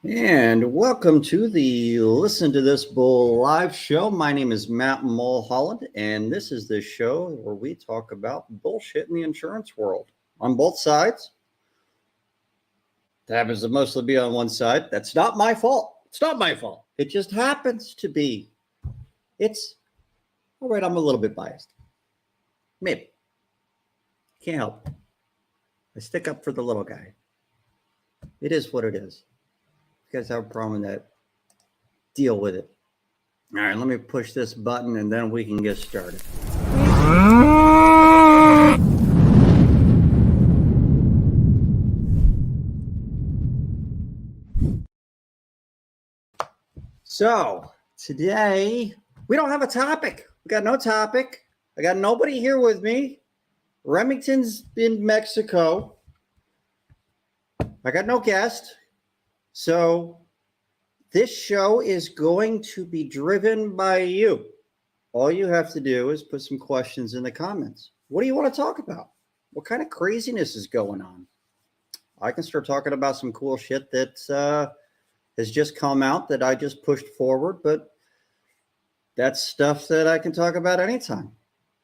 And welcome to the Listen to This Bull live show. My name is Matt Mulholland, and this is the show where we talk about bullshit in the insurance world on both sides. It happens to mostly be on one side. That's not my fault. It's not my fault. It just happens to be. It's all right. I'm a little bit biased. Maybe. Can't help it. I stick up for the little guy. It is what it is. If you guys have a problem with that, deal with it. All right, let me push this button and then we can get started. So today we don't have a topic. We got no topic. I got nobody here with me. Remington's in Mexico. I got no guest. So this show is going to be driven by you. All you have to do is put some questions in the comments. What do you want to talk about? What kind of craziness is going on? I can start talking about some cool shit that has just come out that I just pushed forward, but that's stuff that I can talk about anytime.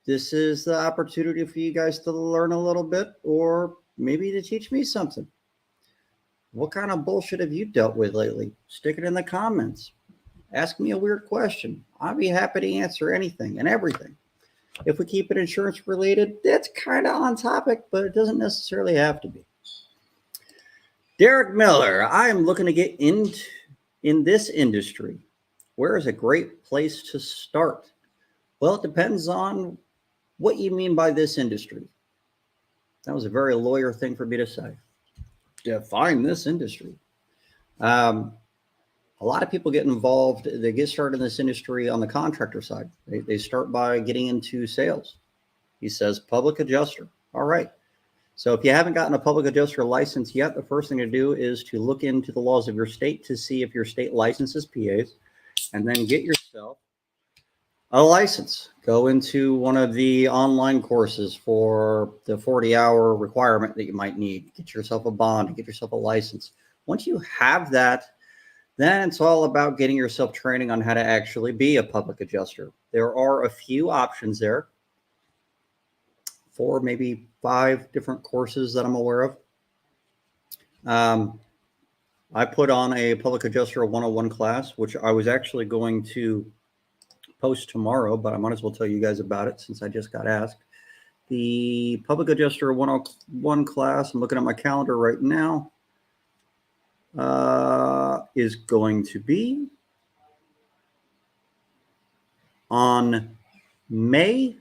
This is the opportunity for you guys to learn a little bit or maybe to teach me something. What kind of bullshit have you dealt with lately? Stick it in the comments. Ask me a weird question. I'll be happy to answer anything and everything. If we keep it insurance related, that's kind of on topic, but it doesn't necessarily have to be. Derek Miller, I am looking to get in this industry. Where is a great place to start? Well, it depends on what you mean by this industry. That was a very lawyer thing for me to say. Define this industry. A lot of people get involved. They get started in this industry on the contractor side. They start by getting into sales. He says public adjuster. All right. So if you haven't gotten a public adjuster license yet, the first thing to do is to look into the laws of your state to see if your state licenses PAs, and then get yourself a license. Go into one of the online courses for the 40-hour requirement that you might need. Get yourself a bond, get yourself a license. Once you have that, then it's all about getting yourself training on how to actually be a public adjuster. There are a few options there, 4, maybe 5 different courses that I'm aware of. I put on a public adjuster 101 class, which I was actually going to post tomorrow, but I might as well tell you guys about it since I just got asked. The public adjuster 101 class, I'm looking at my calendar right now, is going to be on May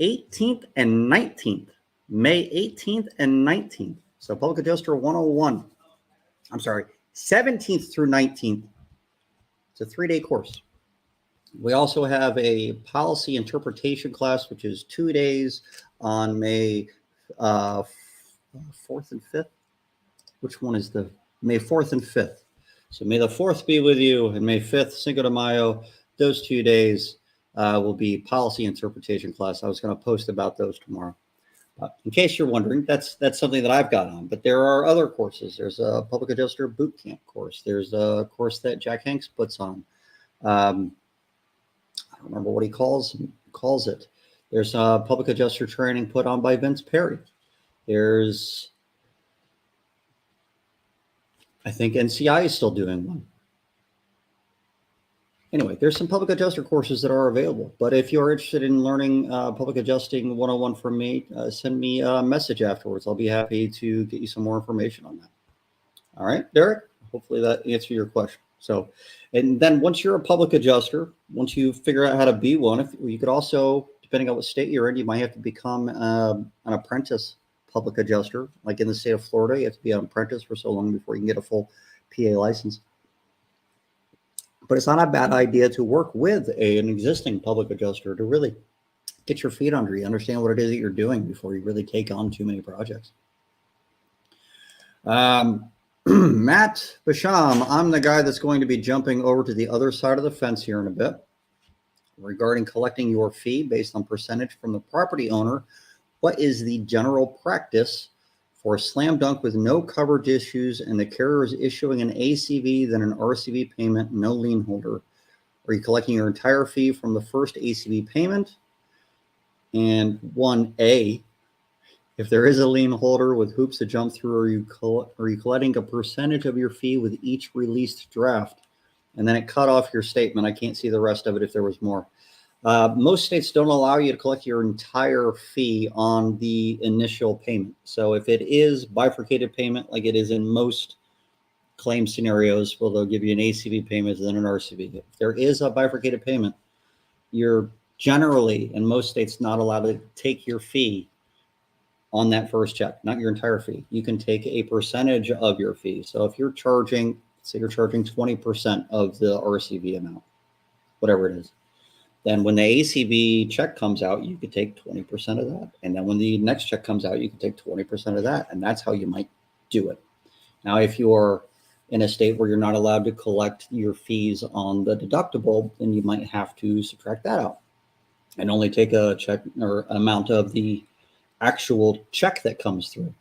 18th and 19th. May 18th and 19th. So public adjuster 101. I'm sorry, 17th through 19th. It's a 3-day course. We also have a policy interpretation class, which is 2 days on May 4th and 5th. Which one is the May 4th and 5th? So may the 4th be with you, and May 5th, Cinco de Mayo. Those 2 days will be policy interpretation class. I was going to post about those tomorrow. In case you're wondering, that's something that I've got on. But there are other courses. There's a public adjuster boot camp course. There's a course that Jack Hanks puts on. I don't remember what he calls it. There's a public adjuster training put on by Vince Perry. There's, I think NCI is still doing one. Anyway, there's some public adjuster courses that are available. But if you're interested in learning public adjusting 101 from me, send me a message afterwards. I'll be happy to get you some more information on that. All right, Derek, hopefully that answers your question. So, and then once you're a public adjuster, once you figure out how to be one, you could also, depending on what state you're in, you might have to become an apprentice public adjuster. Like in the state of Florida, you have to be an apprentice for so long before you can get a full PA license. But it's not a bad idea to work with an existing public adjuster to really get your feet under you, understand what it is that you're doing before you really take on too many projects. Matt Basham, I'm the guy that's going to be jumping over to the other side of the fence here in a bit. Regarding collecting your fee based on percentage from the property owner, what is the general practice For a slam dunk with no coverage issues and the carrier is issuing an ACV, then an RCV payment, no lien holder, are you collecting your entire fee from the first ACV payment? And 1A, if there is a lien holder with hoops to jump through, are you collecting a percentage of your fee with each released draft? And then it cut off your statement. I can't see the rest of it if there was more. Most states don't allow you to collect your entire fee on the initial payment. So if it is bifurcated payment, like it is in most claim scenarios, well, they'll give you an ACV payment and then an RCV. If there is a bifurcated payment, you're generally, in most states, not allowed to take your fee on that first check, not your entire fee. You can take a percentage of your fee. So if you're charging, say you're charging 20% of the RCV amount, whatever it is, then when the ACV check comes out, you could take 20% of that. And then when the next check comes out, you can take 20% of that. And that's how you might do it. Now, if you're in a state where you're not allowed to collect your fees on the deductible, then you might have to subtract that out and only take a check or amount of the actual check that comes through.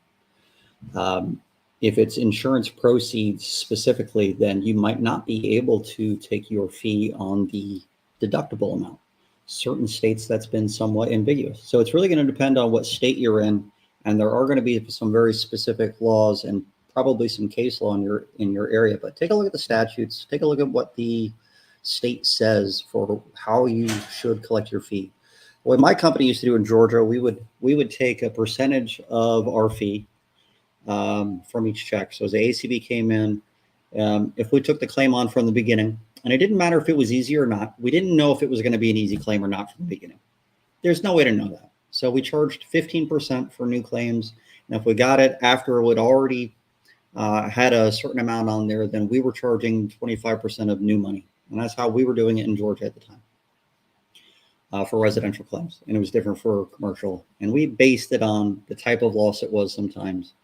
If it's insurance proceeds specifically, then you might not be able to take your fee on the deductible amount. Certain states that's been somewhat ambiguous. So it's really going to depend on what state you're in, and there are going to be some very specific laws and probably some case law in your area. But take a look at the statutes, take a look at what the state says for how you should collect your fee. What my company used to do in Georgia, we would take a percentage of our fee from each check. So as the ACV came in, if we took the claim on from the beginning, and it didn't matter if it was easy or not, we didn't know if it was going to be an easy claim or not from the beginning. There's no way to know that. So we charged 15% for new claims. And if we got it after it would already had a certain amount on there, then we were charging 25% of new money. And that's how we were doing it in Georgia at the time for residential claims. And it was different for commercial. And we based it on the type of loss it was sometimes.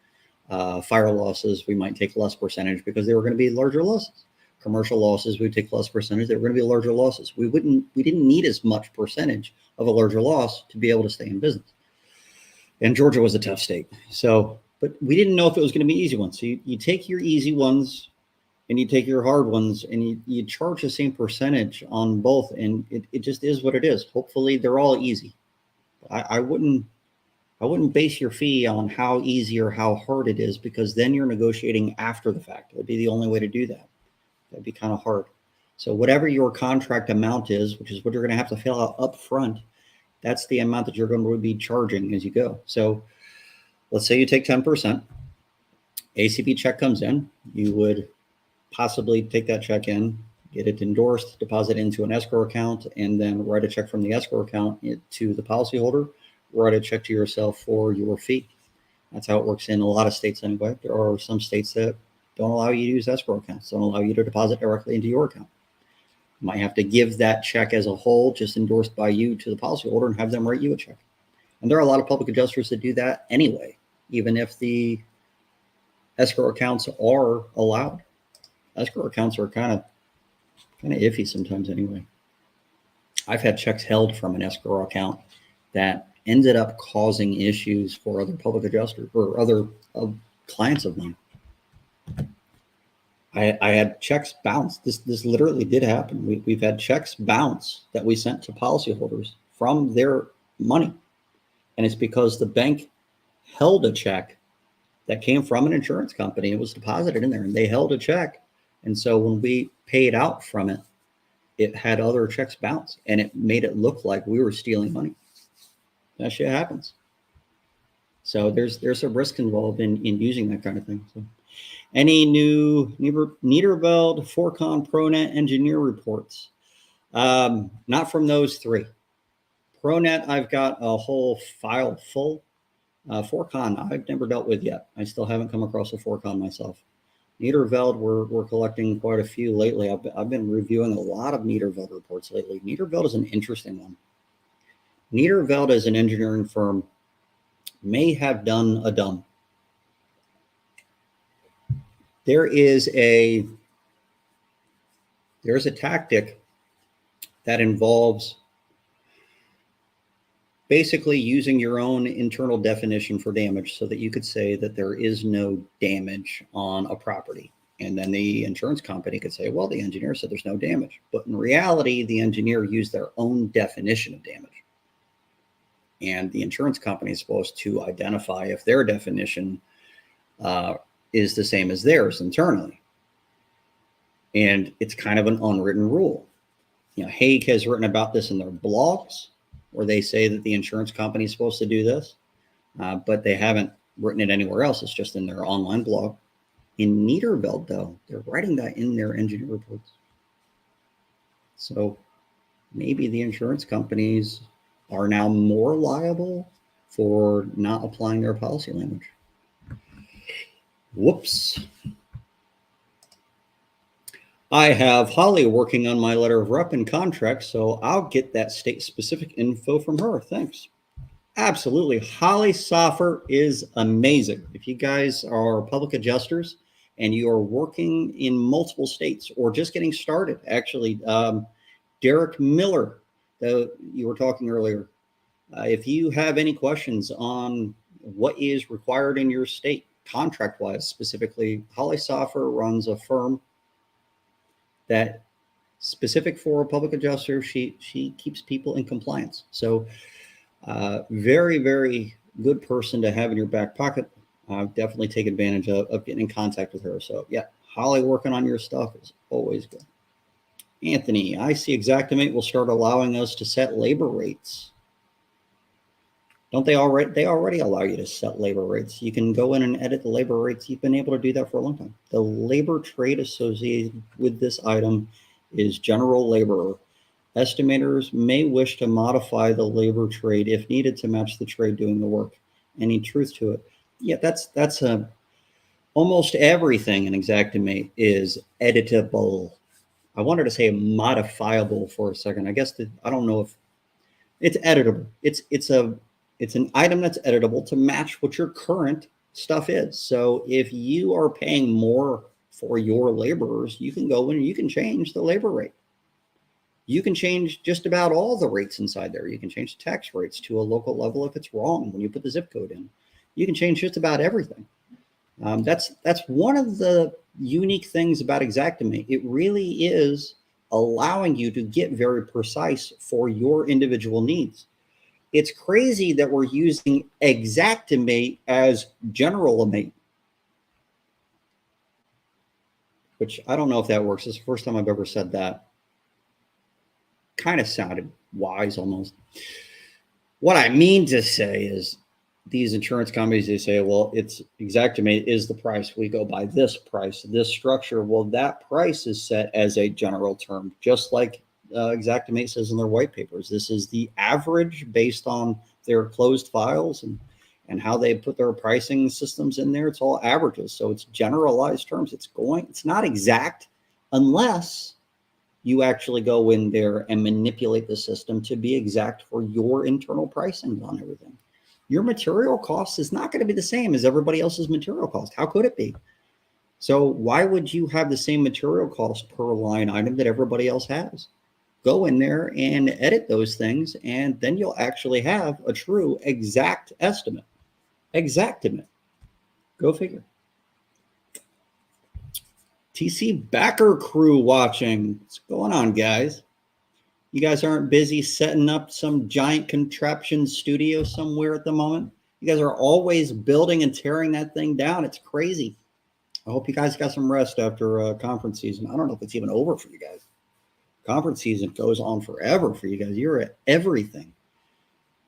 Fire losses, we might take less percentage because they were going to be larger losses. Commercial losses, we take less percentage. They were going to be larger losses. We didn't need as much percentage of a larger loss to be able to stay in business. And Georgia was a tough state. So, but we didn't know if it was going to be easy ones. So you take your easy ones and you take your hard ones and you charge the same percentage on both. And it just is what it is. Hopefully they're all easy. I wouldn't base your fee on how easy or how hard it is, because then you're negotiating after the fact. It would be the only way to do that. That'd be kind of hard. So whatever your contract amount is, which is what you're going to have to fill out up front, that's the amount that you're going to be charging as you go. So let's say you take 10%, ACV check comes in, you would possibly take that check in, get it endorsed, deposit into an escrow account, and then write a check from the escrow account to the policyholder, write a check to yourself for your fee. That's how it works in a lot of states anyway. There are some states that don't allow you to use escrow accounts, don't allow you to deposit directly into your account. You might have to give that check as a whole, just endorsed by you, to the policyholder and have them write you a check. And there are a lot of public adjusters that do that anyway, even if the escrow accounts are allowed. Escrow accounts are kind of iffy sometimes anyway. I've had checks held from an escrow account that ended up causing issues for other public adjusters or other clients of mine. I had checks bounce. This literally did happen. We've had checks bounce that we sent to policyholders from their money. And it's because the bank held a check that came from an insurance company. It was deposited in there and they held a check. And so when we paid out from it, it had other checks bounce and it made it look like we were stealing money. That shit happens. So there's a risk involved in using that kind of thing. So any new Niederveld, Forcon, ProNet engineer reports? Not from those three. ProNet, I've got a whole file full. Forcon, I've never dealt with yet. I still haven't come across a Forcon myself. Niederveld, we're collecting quite a few lately. I've been reviewing a lot of Niederveld reports lately. Niederveld is an interesting one. Niederveld as an engineering firm may have done a dumb. There's a tactic that involves basically using your own internal definition for damage so that you could say that there is no damage on a property. And then the insurance company could say, well, the engineer said there's no damage. But in reality, the engineer used their own definition of damage. And the insurance company is supposed to identify if their definition is the same as theirs internally. And it's kind of an unwritten rule. You know, Hague has written about this in their blogs, where they say that the insurance company is supposed to do this, but they haven't written it anywhere else. It's just in their online blog. In Niederveld, though, they're writing that in their engineer reports. So maybe the insurance companies are now more liable for not applying their policy language. Whoops. I have Holly working on my letter of rep and contract, so I'll get that state-specific info from her. Thanks. Absolutely. Holly Soffer is amazing. If you guys are public adjusters and you are working in multiple states or just getting started, actually, Derek Miller, you were talking earlier, if you have any questions on what is required in your state, contract-wise specifically, Holly Soffer runs a firm that specific for a public adjuster. She keeps people in compliance. So very, very good person to have in your back pocket. Definitely take advantage of getting in contact with her. So yeah, Holly working on your stuff is always good. Anthony, I see Xactimate will start allowing us to set labor rates. Don't they already? They already allow you to set labor rates. You can go in and edit the labor rates. You've been able to do that for a long time. The labor trade associated with this item is general laborer. Estimators may wish to modify the labor trade if needed to match the trade doing the work. Any truth to it? Yeah, that's almost everything in Xactimate is editable. I wanted to say modifiable for a second. I guess I don't know if it's editable. It's an item that's editable to match what your current stuff is. So if you are paying more for your laborers, you can go in and you can change the labor rate. You can change just about all the rates inside there. You can change the tax rates to a local level if it's wrong when you put the zip code in. You can change just about everything. That's one of the unique things about Xactimate. It really is allowing you to get very precise for your individual needs. It's crazy that we're using Xactimate as General-amate, which I don't know if that works. It's the first time I've ever said that. Kind of sounded wise almost. What I mean to say is these insurance companies, they say, well, it's Xactimate is the price. We go by this price, this structure. Well, that price is set as a general term, just like Xactimate says in their white papers. This is the average based on their closed files and how they put their pricing systems in there. It's all averages. So it's generalized terms. It's not exact unless you actually go in there and manipulate the system to be exact for your internal pricing on everything. Your material cost is not going to be the same as everybody else's material cost. How could it be? So why would you have the same material cost per line item that everybody else has? Go in there and edit those things, and then you'll actually have a true exact estimate. Xactimate. Go figure. TC Backer crew watching. What's going on, guys? You guys aren't busy setting up some giant contraption studio somewhere at the moment? You guys are always building and tearing that thing down. It's crazy. I hope you guys got some rest after conference season. I don't know if it's even over for you guys. Conference season goes on forever for you guys. You're at everything,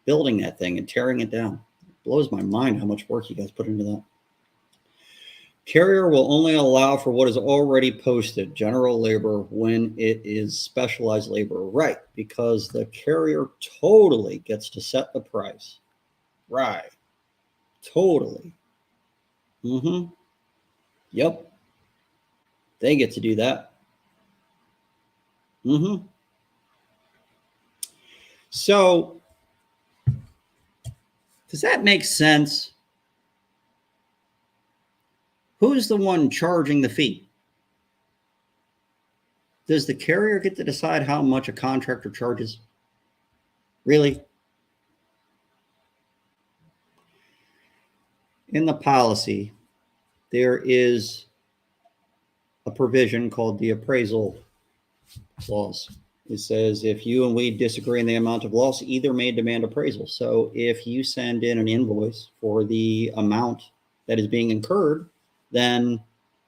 building that thing and tearing it down. It blows my mind how much work you guys put into that. Carrier will only allow for what is already posted, general labor, when it is specialized labor. Right, because the carrier totally gets to set the price. Right, totally. Yep, they get to do that. So, does that make sense? Who's the one charging the fee? Does the carrier get to decide how much a contractor charges? Really? in the policy, there is a provision called the appraisal clause. It says if you and we disagree on the amount of loss, either may demand appraisal. So if you send in an invoice for the amount that is being incurred, then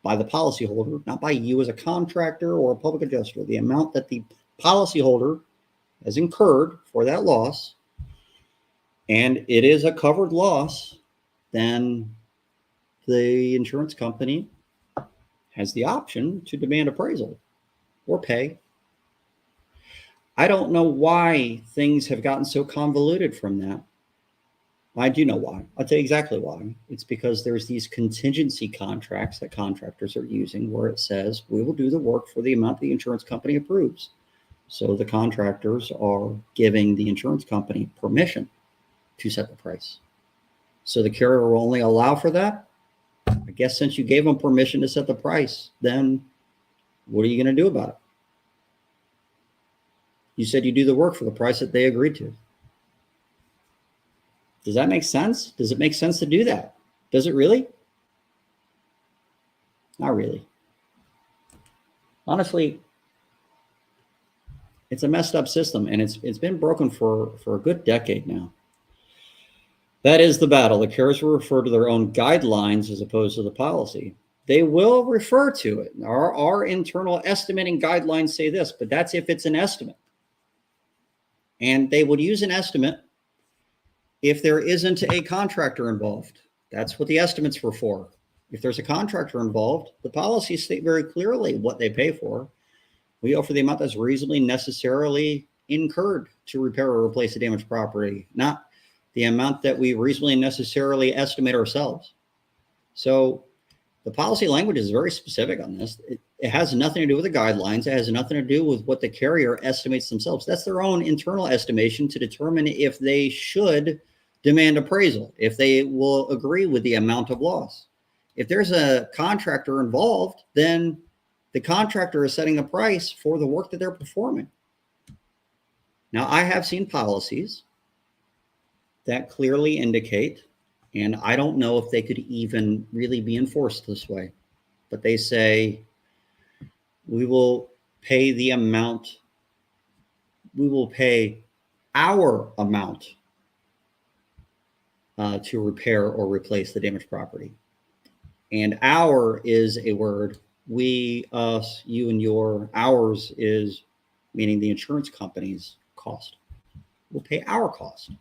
by the policyholder, not by you as a contractor or a public adjuster, the amount that the policyholder has incurred for that loss, and it is a covered loss, then the insurance company has the option to demand appraisal or pay. I don't know why things have gotten so convoluted from that. I do know why. I'll tell you exactly why. It's because there's these contingency contracts that contractors are using where it says, we will do the work for the amount the insurance company approves. So the contractors are giving the insurance company permission to set the price. So the carrier will only allow for that. I guess since you gave them permission to set the price, then what are you going to do about it? You said you do the work for the price that they agreed to. Does that make sense? Does it make sense to do that? Does it really? Not really. Honestly, it's a messed up system, and it's been broken for a good decade now. That is the battle. The carriers will refer to their own guidelines as opposed to the policy. They will refer to it. Our internal estimating guidelines say this, but that's if it's an estimate. And they would use an estimate if there isn't a contractor involved. That's what the estimates were for. If there's a contractor involved, the policies state very clearly what they pay for. We offer the amount that's reasonably necessarily incurred to repair or replace the damaged property, not the amount that we reasonably necessarily estimate ourselves. So the policy language is very specific on this. It has nothing to do with the guidelines. It has nothing to do with what the carrier estimates themselves. That's their own internal estimation to determine if they should demand appraisal, if they will agree with the amount of loss. If there's a contractor involved, then the contractor is setting the price for the work that they're performing. Now, I have seen policies that clearly indicate, and I don't know if they could even really be enforced this way, but they say, we will pay the amount, we will pay our amount to repair or replace the damaged property. And our is a word, we, us, you, and your. Ours is meaning the insurance company's cost. We'll pay our cost.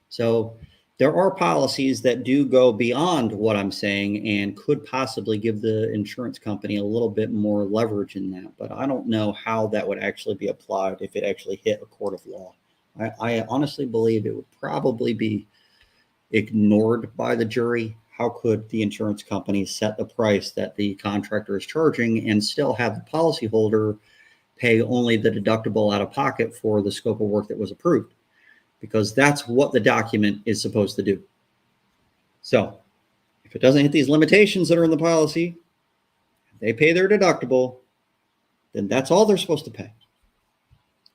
So there are policies that do go beyond what I'm saying and could possibly give the insurance company a little bit more leverage in that. But I don't know how that would actually be applied if it actually hit a court of law. I honestly believe it would probably be ignored by the jury. How could the insurance company set the price that the contractor is charging and still have the policyholder pay only the deductible out of pocket for the scope of work that was approved? Because that's what the document is supposed to do. So if it doesn't hit these limitations that are in the policy, they pay their deductible, then that's all they're supposed to pay.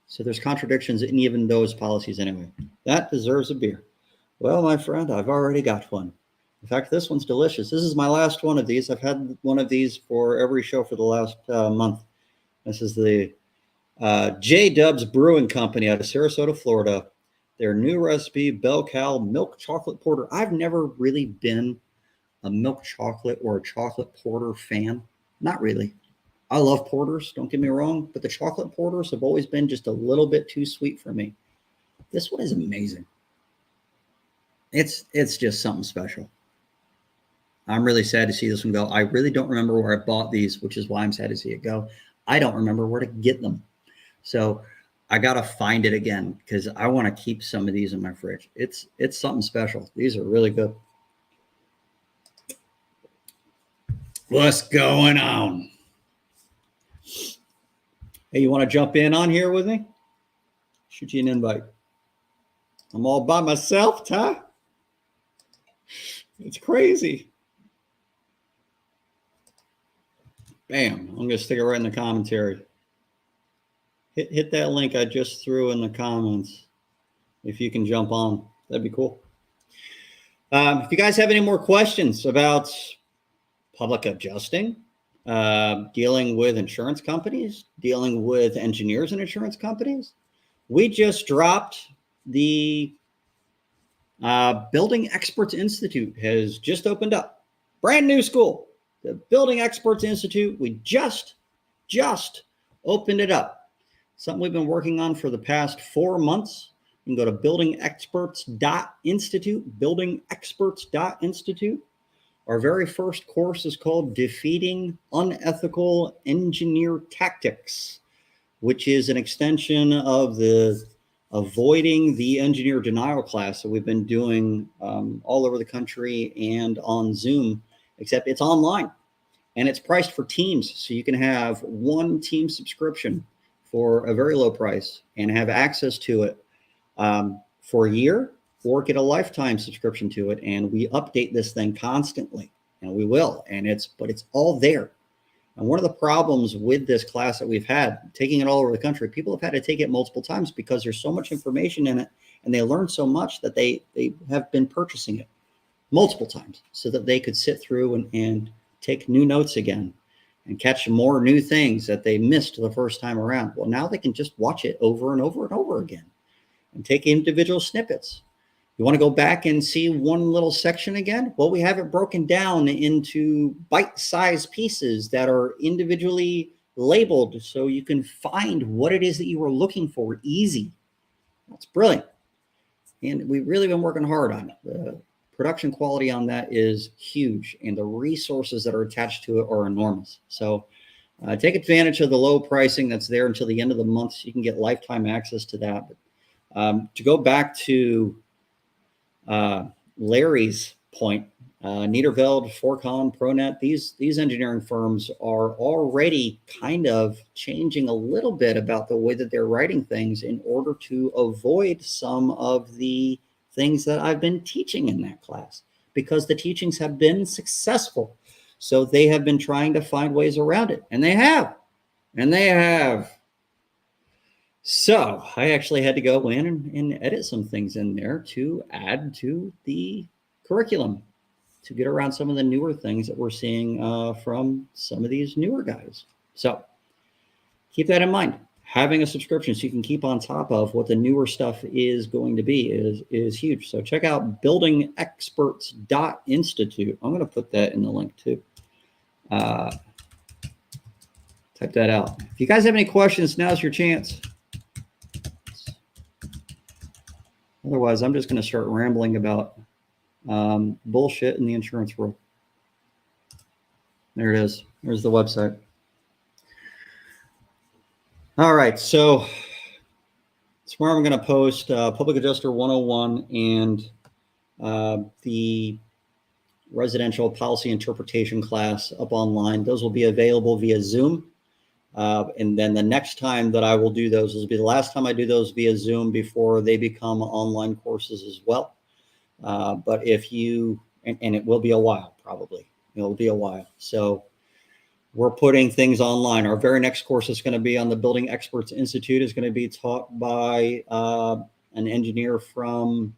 So there's contradictions in even those policies anyway. That deserves a beer. Well, my friend, I've already got one. In fact, this one's delicious. This is my last one of these. I've had one of these for every show for the last month. This is the J Dubs Brewing Company out of Sarasota, Florida. Their new recipe, Bell Cal Milk Chocolate Porter. I've never really been a milk chocolate or a chocolate porter fan. Not really. I love porters, don't get me wrong, but the chocolate porters have always been just a little bit too sweet for me. This one is amazing. It's just something special. I'm really sad to see this one go. I really don't remember where I bought these, which is why I'm sad to see it go. I don't remember where to get them. So I got to find it again because I want to keep some of these in my fridge. It's something special. These are really good. What's going on? Hey, you want to jump in on here with me? Shoot you an invite. I'm all by myself, Ty. It's crazy. Bam. I'm going to stick it right in the commentary. Hit that link I just threw in the comments. If you can jump on, that'd be cool. If you guys have any more questions about public adjusting, dealing with insurance companies, dealing with engineers and insurance companies, we just dropped the Building Experts Institute has just opened up. Brand new school. The Building Experts Institute, we just opened it up. Something we've been working on for the past 4 months. You can go to buildingexperts.institute, buildingexperts.institute. Our very first course is called Defeating Unethical Engineer Tactics, which is an extension of the Avoiding the Engineer Denial class that we've been doing all over the country and on Zoom, except it's online and it's priced for teams. So you can have one team subscription for a very low price and have access to it for a year, or get a lifetime subscription to it. And we update this thing constantly, and we will. But it's all there. And one of the problems with this class that we've had, taking it all over the country, people have had to take it multiple times because there's so much information in it, and they learn so much that they have been purchasing it multiple times so that they could sit through and take new notes again and catch more new things that they missed the first time around. Well, now they can just watch it over and over and over again and take individual snippets. You want to go back and see one little section again? Well, we have it broken down into bite-sized pieces that are individually labeled so you can find what it is that you were looking for easy. That's brilliant. And we've really been working hard on it. The production quality on that is huge, and the resources that are attached to it are enormous. So take advantage of the low pricing that's there until the end of the month so you can get lifetime access to that. But, to go back to Larry's point, Niederveld, Forcon, Pronet, these engineering firms are already kind of changing a little bit about the way that they're writing things in order to avoid some of the things that I've been teaching in that class, because the teachings have been successful. So they have been trying to find ways around it, and they have. So I actually had to go in and edit some things in there to add to the curriculum to get around some of the newer things that we're seeing from some of these newer guys. So keep that in mind. Having a subscription so you can keep on top of what the newer stuff is going to be is huge. So check out buildingexperts.institute. I'm going to put that in the link too. Type that out. If you guys have any questions, now's your chance. Otherwise, I'm just going to start rambling about bullshit in the insurance world. There it is. There's the website. All right. So tomorrow I'm going to post Public Adjuster 101 and the Residential Policy Interpretation class up online. Those will be available via Zoom. And then the next time that I will do those will be the last time I do those via Zoom before they become online courses as well. But if you, and it will be a while, probably. It'll be a while. So we're putting things online. Our very next course is going to be on the Building Experts Institute. Is going to be taught by an engineer from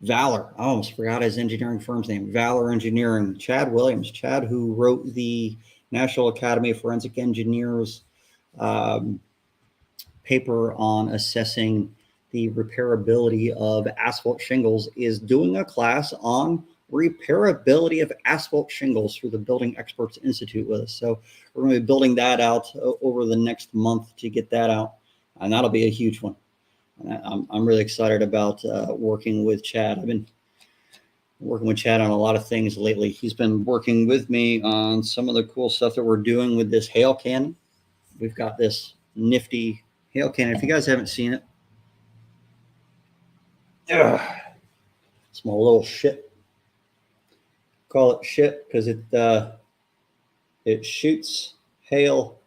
Valor. I almost forgot his engineering firm's name. Valor Engineering. Chad Williams. Chad, who wrote the National Academy of Forensic Engineers paper on assessing the repairability of asphalt shingles, is doing a class on repairability of asphalt shingles through the Building Experts Institute with us. So we're going to be building that out over the next month to get that out, and that'll be a huge one. I'm really excited about working with Chad. I've been working with Chad on a lot of things lately. He's been working with me on some of the cool stuff that we're doing with this hail cannon. We've got this nifty hail cannon. If you guys haven't seen it, small little shit. Call it shit because it shoots hail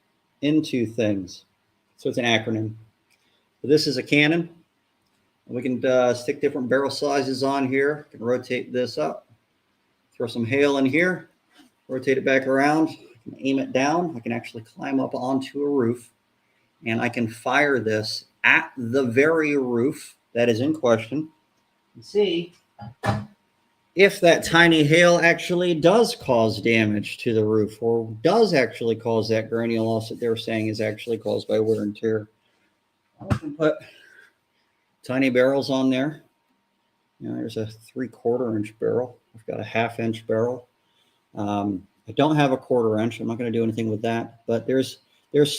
into things. So it's an acronym. But this is a cannon. We can stick different barrel sizes on here. We can rotate this up, throw some hail in here, rotate it back around, I can aim it down. I can actually climb up onto a roof, and I can fire this at the very roof that is in question and see if that tiny hail actually does cause damage to the roof or does actually cause that granule loss that they're saying is actually caused by wear and tear. I can put tiny barrels on there. You know, there's a 3/4 inch barrel. I've got a 1/2 inch barrel. I don't have a 1/4 inch. I'm not going to do anything with that, but there's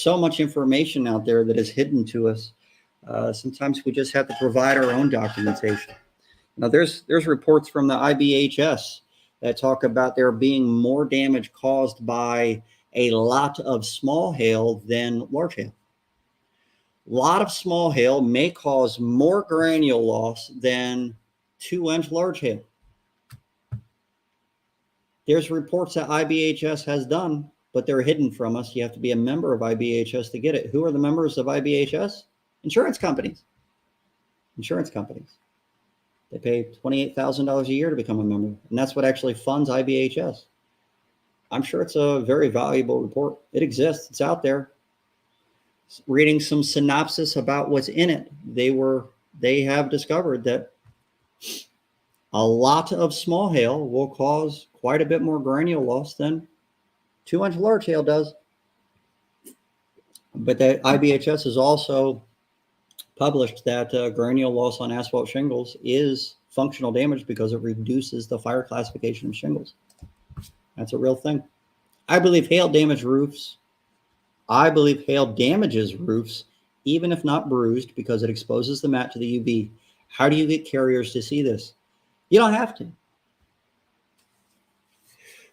so much information out there that is hidden to us. Sometimes we just have to provide our own documentation. Now, there's reports from the IBHS that talk about there being more damage caused by a lot of small hail than large hail. A lot of small hail may cause more granule loss than 2-inch large hail. There's reports that IBHS has done, but they're hidden from us. You have to be a member of IBHS to get it. Who are the members of IBHS? Insurance companies. Insurance companies. They pay $28,000 a year to become a member, and that's what actually funds IBHS. I'm sure it's a very valuable report. It exists. It's out there. Reading some synopsis about what's in it, they have discovered that a lot of small hail will cause quite a bit more granule loss than 2-inch large hail does. But the IBHS has also published that granule loss on asphalt shingles is functional damage because it reduces the fire classification of shingles. That's a real thing. I believe hail damages roofs, even if not bruised, because it exposes the mat to the UV. How do you get carriers to see this? You don't have to.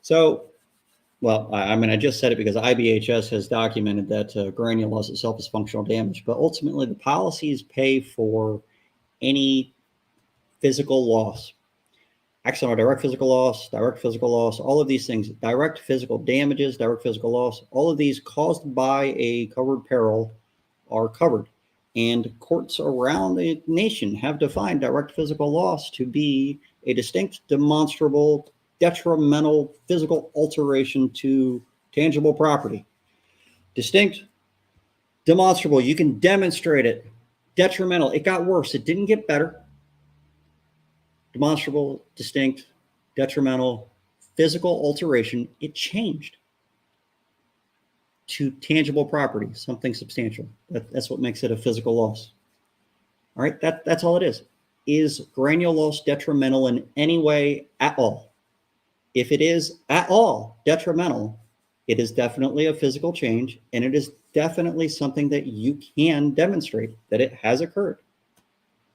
So, well, I just said it because IBHS has documented that granule loss itself is functional damage, but ultimately the policies pay for any physical loss. Accidental direct physical loss, all of these things, direct physical damages, direct physical loss, all of these caused by a covered peril are covered. And courts around the nation have defined direct physical loss to be a distinct, demonstrable, detrimental physical alteration to tangible property. Distinct, demonstrable, you can demonstrate it. Detrimental, it got worse, it didn't get better. Demonstrable, distinct, detrimental, physical alteration, it changed to tangible property, something substantial. That's what makes it a physical loss. All right, that's all it is. Is granule loss detrimental in any way at all? If it is at all detrimental, it is definitely a physical change, and it is definitely something that you can demonstrate that it has occurred.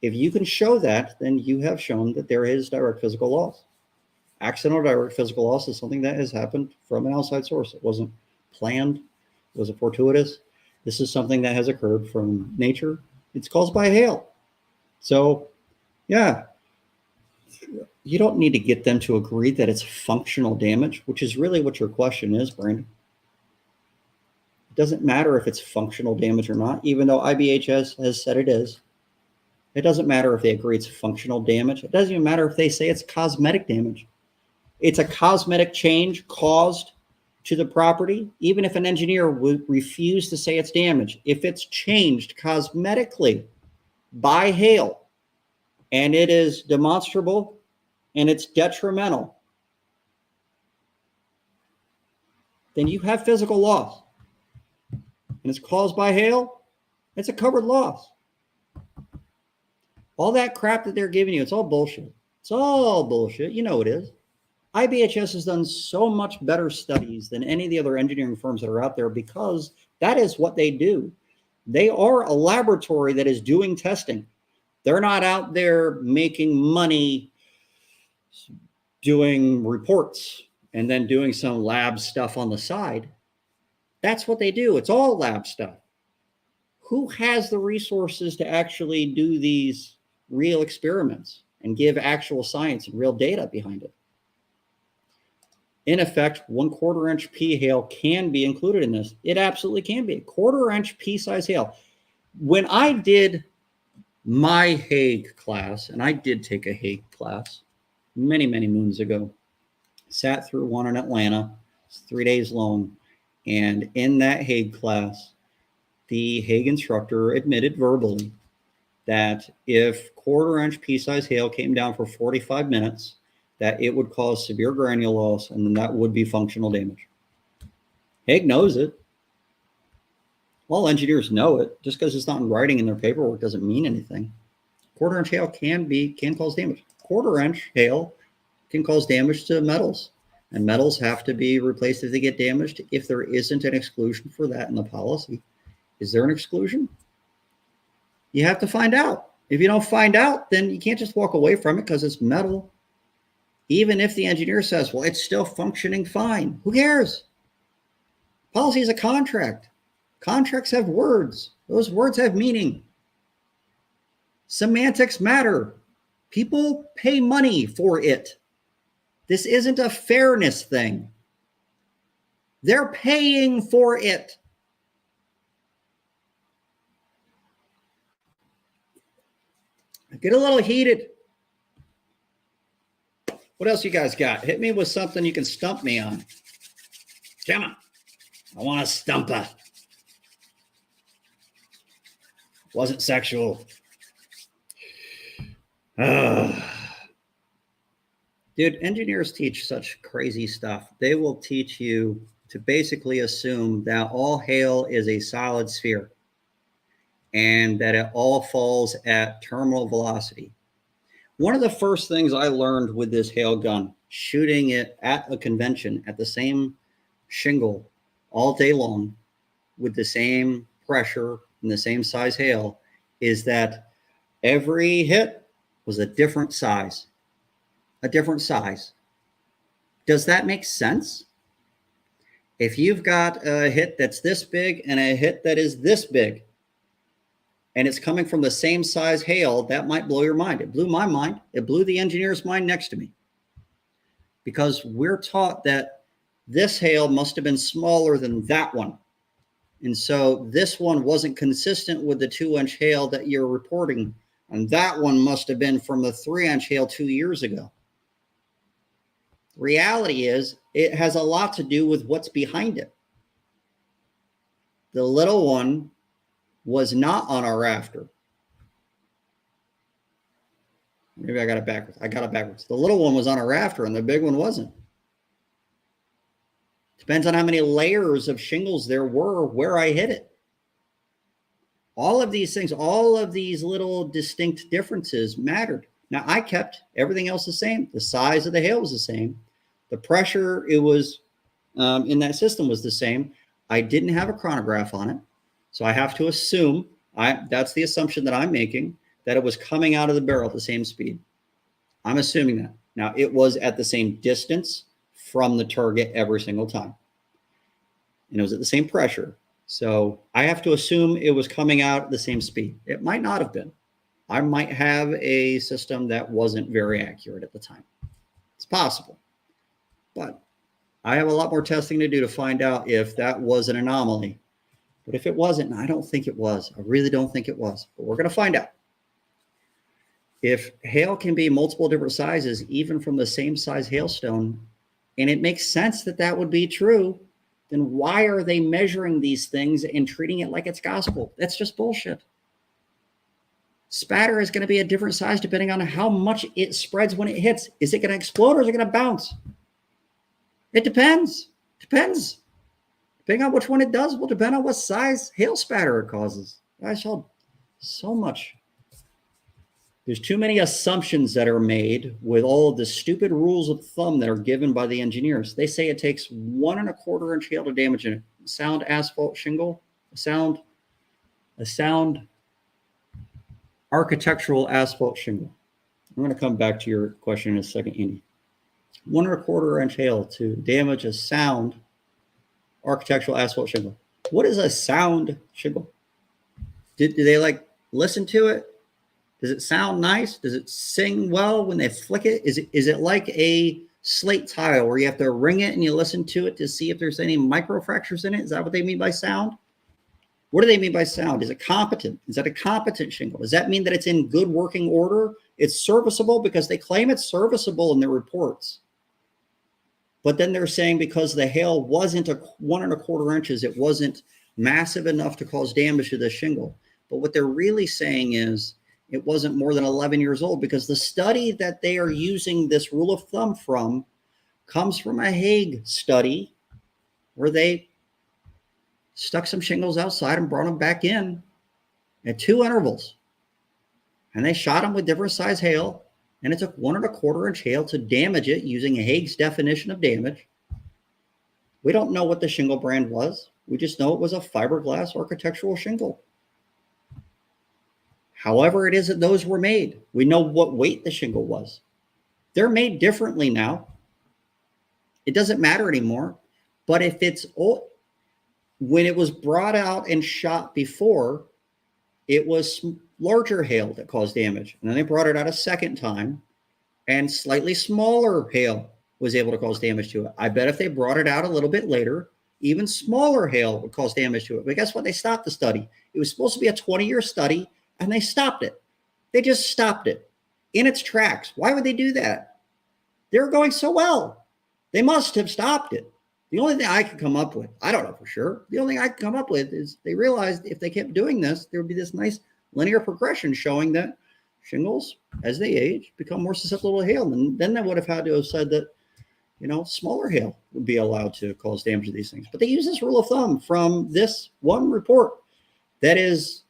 If you can show that, then you have shown that there is direct physical loss. Accidental direct physical loss is something that has happened from an outside source. It wasn't planned. It wasn't fortuitous. This is something that has occurred from nature. It's caused by hail. So, yeah, you don't need to get them to agree that it's functional damage, which is really what your question is, Brandon. It doesn't matter if it's functional damage or not, even though IBHS has said it is. It doesn't matter if they agree it's functional damage. It doesn't even matter if they say it's cosmetic damage. It's a cosmetic change caused to the property, even if an engineer would refuse to say it's damage. If it's changed cosmetically by hail and it is demonstrable and it's detrimental, then you have physical loss. And it's caused by hail, it's a covered loss. All that crap that they're giving you, it's all bullshit. It's all bullshit. You know it is. IBHS has done so much better studies than any of the other engineering firms that are out there because that is what they do. They are a laboratory that is doing testing. They're not out there making money doing reports and then doing some lab stuff on the side. That's what they do. It's all lab stuff. Who has the resources to actually do these real experiments and give actual science and real data behind it? In effect, 1/4 inch pea hail can be included in this. It absolutely can be. 1/4 inch pea size hail. When I did my Hague class, and I did take a Hague class many, many moons ago, sat through one in Atlanta. It's 3 days long. And in that Hague class, the Hague instructor admitted verbally that if quarter-inch pea-sized hail came down for 45 minutes, that it would cause severe granule loss, and then that would be functional damage. Haig knows it. All engineers know it. Just because it's not in writing in their paperwork doesn't mean anything. Quarter-inch hail can cause damage. Quarter-inch hail can cause damage to metals, and metals have to be replaced if they get damaged. If there isn't an exclusion for that in the policy, is there an exclusion? You have to find out. If you don't find out, then you can't just walk away from it because it's metal. Even if the engineer says, well, it's still functioning fine. Who cares? Policy is a contract. Contracts have words. Those words have meaning. Semantics matter. People pay money for it. This isn't a fairness thing. They're paying for it. I get a little heated. What else you guys got? Hit me with something you can stump me on. Come on. I want a stumper. Wasn't sexual. Dude, engineers teach such crazy stuff. They will teach you to basically assume that all hail is a solid sphere and that it all falls at terminal velocity. One of the first things I learned with this hail gun, shooting it at a convention at the same shingle all day long with the same pressure and the same size hail, is that every hit was a different size. A different size. Does that make sense? If you've got a hit that's this big and a hit that is this big, and it's coming from the same size hail, that might blow your mind. It blew my mind. It blew the engineer's mind next to me. Because we're taught that this hail must have been smaller than that one. And so this one wasn't consistent with the 2-inch hail that you're reporting. And that one must have been from the 3-inch hail 2 years ago. Reality is, it has a lot to do with what's behind it. The little one was not on our rafter. Maybe I got it backwards. I got it backwards. The little one was on a rafter and the big one wasn't. Depends on how many layers of shingles there were where I hit it. All of these things, all of these little distinct differences mattered. Now, I kept everything else the same. The size of the hail was the same. The pressure it was in that system was the same. I didn't have a chronograph on it. So I have to assume, that's the assumption that I'm making, that it was coming out of the barrel at the same speed. I'm assuming that. Now, it was at the same distance from the target every single time. And it was at the same pressure. So I have to assume it was coming out at the same speed. It might not have been. I might have a system that wasn't very accurate at the time. It's possible. But I have a lot more testing to do to find out if that was an anomaly. But if it wasn't, and I don't think it was, I really don't think it was, but we're going to find out. If hail can be multiple different sizes, even from the same size hailstone, and it makes sense that that would be true, then why are they measuring these things and treating it like it's gospel? That's just bullshit. Spatter is going to be a different size depending on how much it spreads when it hits. Is it going to explode or is it going to bounce? It depends. Depends. Depending on which one it does will depend on what size hail spatter it causes. I saw so much. There's too many assumptions that are made with all of the stupid rules of thumb that are given by the engineers. They say it takes 1 1/4 inch hail to damage a sound asphalt shingle, a sound architectural asphalt shingle. I'm going to come back to your question in a second, Andy. 1 1/4 inch hail to damage a sound architectural asphalt shingle. What is a sound shingle? Do they like listen to it? Does it sound nice? Does it sing well when they flick it? Is it like a slate tile where you have to ring it and you listen to it to see if there's any microfractures in it? Is that what they mean by sound? What do they mean by sound? Is it competent? Is that a competent shingle? Does that mean that it's in good working order? It's serviceable because they claim it's serviceable in their reports. But then they're saying because the hail wasn't 1 1/4 inches, it wasn't massive enough to cause damage to the shingle. But what they're really saying is it wasn't more than 11 years old, because the study that they are using this rule of thumb from comes from a Hague study where they stuck some shingles outside and brought them back in at 2 intervals. And they shot them with different size hail, and it took 1¼ inch hail to damage it using Hague's definition of damage. We don't know what the shingle brand was. We just know it was a fiberglass architectural shingle. However it is that those were made, we know what weight the shingle was. They're made differently now. It doesn't matter anymore. But if it's old, when it was brought out and shot before, it was larger hail that caused damage. And then they brought it out a second time, and slightly smaller hail was able to cause damage to it. I bet if they brought it out a little bit later, even smaller hail would cause damage to it. But guess what? They stopped the study. It was supposed to be a 20-year study, and they stopped it. They just stopped it in its tracks. Why would they do that? They were going so well. They must have stopped it. The only thing I could come up with, I don't know for sure, the only thing I could come up with is they realized if they kept doing this, there would be this nice linear progression showing that shingles, as they age, become more susceptible to hail. And then they would have had to have said that, smaller hail would be allowed to cause damage to these things. But they use this rule of thumb from this one report that is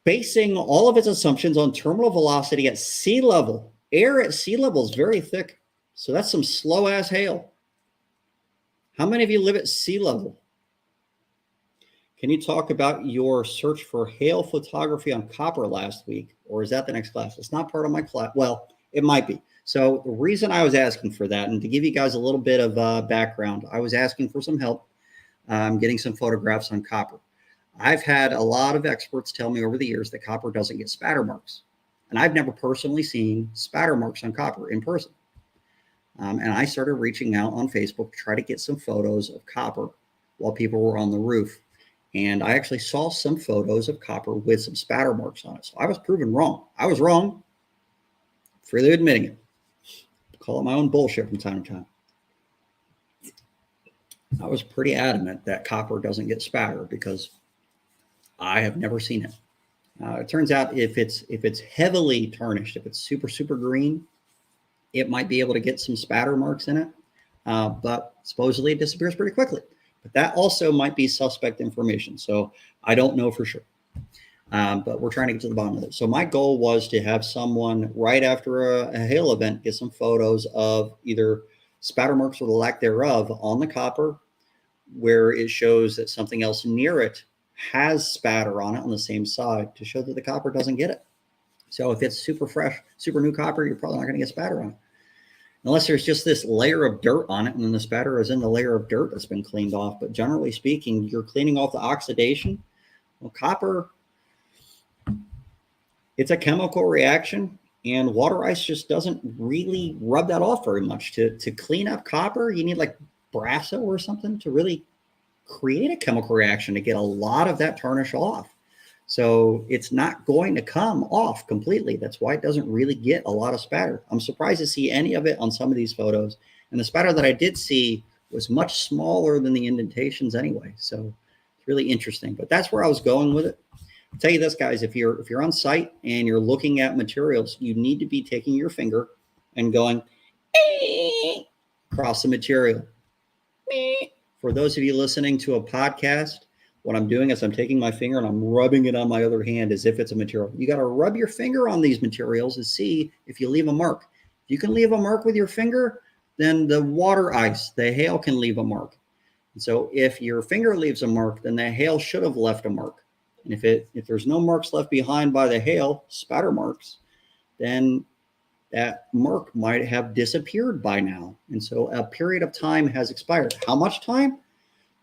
basing all of its assumptions on terminal velocity at sea level. Air at sea level is very thick. So that's some slow ass hail. How many of you live at sea level? Can you talk about your search for hail photography on copper last week? Or is that the next class? It's not part of my class. Well, it might be. So the reason I was asking for that, and to give you guys a little bit of background, I was asking for some help getting some photographs on copper. I've had a lot of experts tell me over the years that copper doesn't get spatter marks. And I've never personally seen spatter marks on copper in person. And I started reaching out on Facebook to try to get some photos of copper while people were on the roof. And I actually saw some photos of copper with some spatter marks on it. So I was proven wrong. I was wrong. Freely admitting it. Call it my own bullshit from time to time. I was pretty adamant that copper doesn't get spatter because I have never seen it. It turns out if it's heavily tarnished, if it's super green, it might be able to get some spatter marks in it, but supposedly it disappears pretty quickly. But that also might be suspect information, so I don't know for sure. But we're trying to get to the bottom of it. So my goal was to have someone right after a hail event get some photos of either spatter marks or the lack thereof on the copper, where it shows that something else near it has spatter on it on the same side to show that the copper doesn't get it. So if it's super fresh, super new copper, you're probably not going to get spatter on it. Unless there's just this layer of dirt on it, and then the spatter is in the layer of dirt that's been cleaned off. But generally speaking, you're cleaning off the oxidation. Well, copper, it's a chemical reaction, and water ice just doesn't really rub that off very much. To clean up copper, you need like Brasso or something to really create a chemical reaction to get a lot of that tarnish off. So it's not going to come off completely. That's why it doesn't really get a lot of spatter. I'm surprised to see any of it on some of these photos. And the spatter that I did see was much smaller than the indentations anyway. So it's really interesting. But that's where I was going with it. I'll tell you this, guys, if you're on site and you're looking at materials, you need to be taking your finger and going across the material. For those of you listening to a podcast, what I'm doing is I'm taking my finger and I'm rubbing it on my other hand as if it's a material. You got to rub your finger on these materials to see if you leave a mark. If you can leave a mark with your finger, then the water ice, the hail can leave a mark. And so if your finger leaves a mark, then the hail should have left a mark. And if there's no marks left behind by the hail, spatter marks, then that mark might have disappeared by now. And so a period of time has expired. How much time?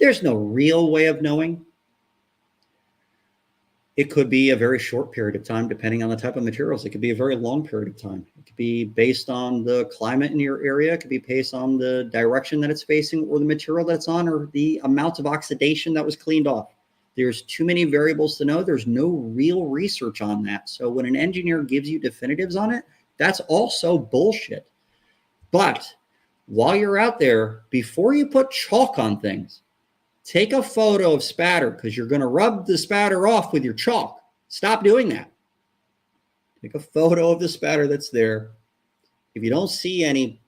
There's no real way of knowing. It could be a very short period of time, depending on the type of materials. It could be a very long period of time. It could be based on the climate in your area. It could be based on the direction that it's facing or the material that it's on or the amount of oxidation that was cleaned off. There's too many variables to know. There's no real research on that. So when an engineer gives you definitives on it, that's also bullshit. But while you're out there, before you put chalk on things, take a photo of spatter because you're going to rub the spatter off with your chalk. Stop doing that. Take a photo of the spatter that's there. If you don't see any,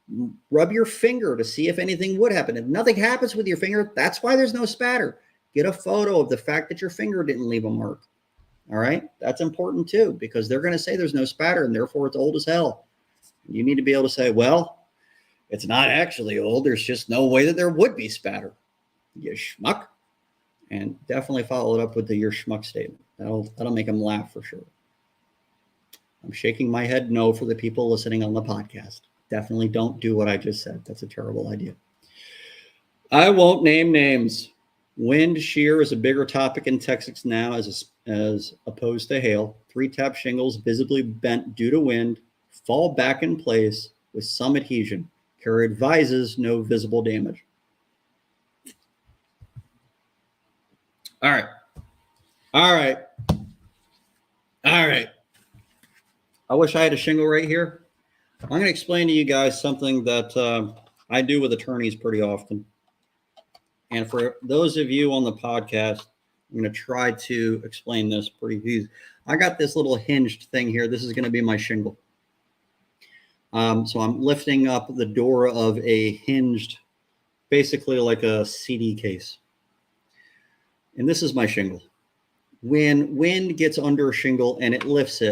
rub your finger to see if anything would happen. If nothing happens with your finger, that's why there's no spatter. Get a photo of the fact that your finger didn't leave a mark. All right? That's important too, because they're going to say there's no spatter and therefore it's old as hell. You need to be able to say, well, it's not actually old. There's just no way that there would be spatter. You schmuck. And definitely follow it up with the your schmuck statement. That'll make them laugh for sure. I'm shaking my head no for the people listening on the podcast. Definitely don't do what I just said. That's a terrible idea. I won't name names. Wind shear is a bigger topic in Texas now as opposed to hail. 3-tab shingles visibly bent due to wind fall back in place with some adhesion. Carrier advises no visible damage. All right. I wish I had a shingle right here. I'm going to explain to you guys something that I do with attorneys pretty often. And for those of you on the podcast, I'm going to try to explain this pretty easy. I got this little hinged thing here. This is going to be my shingle. So I'm lifting up the door of a hinged, basically like a CD case. And this is my shingle. When wind gets under a shingle and it lifts